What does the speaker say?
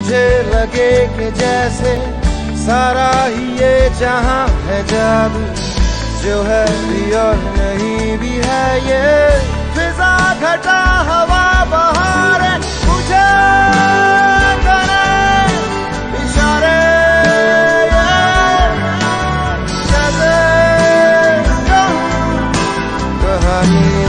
मुझे लगे कि जैसे सारा ही ये जहां है जादू, जो है भी और नहीं भी है ये फिजा घटा हवा बहार है, मुझे करे इशारे कैसे कहूं कहानी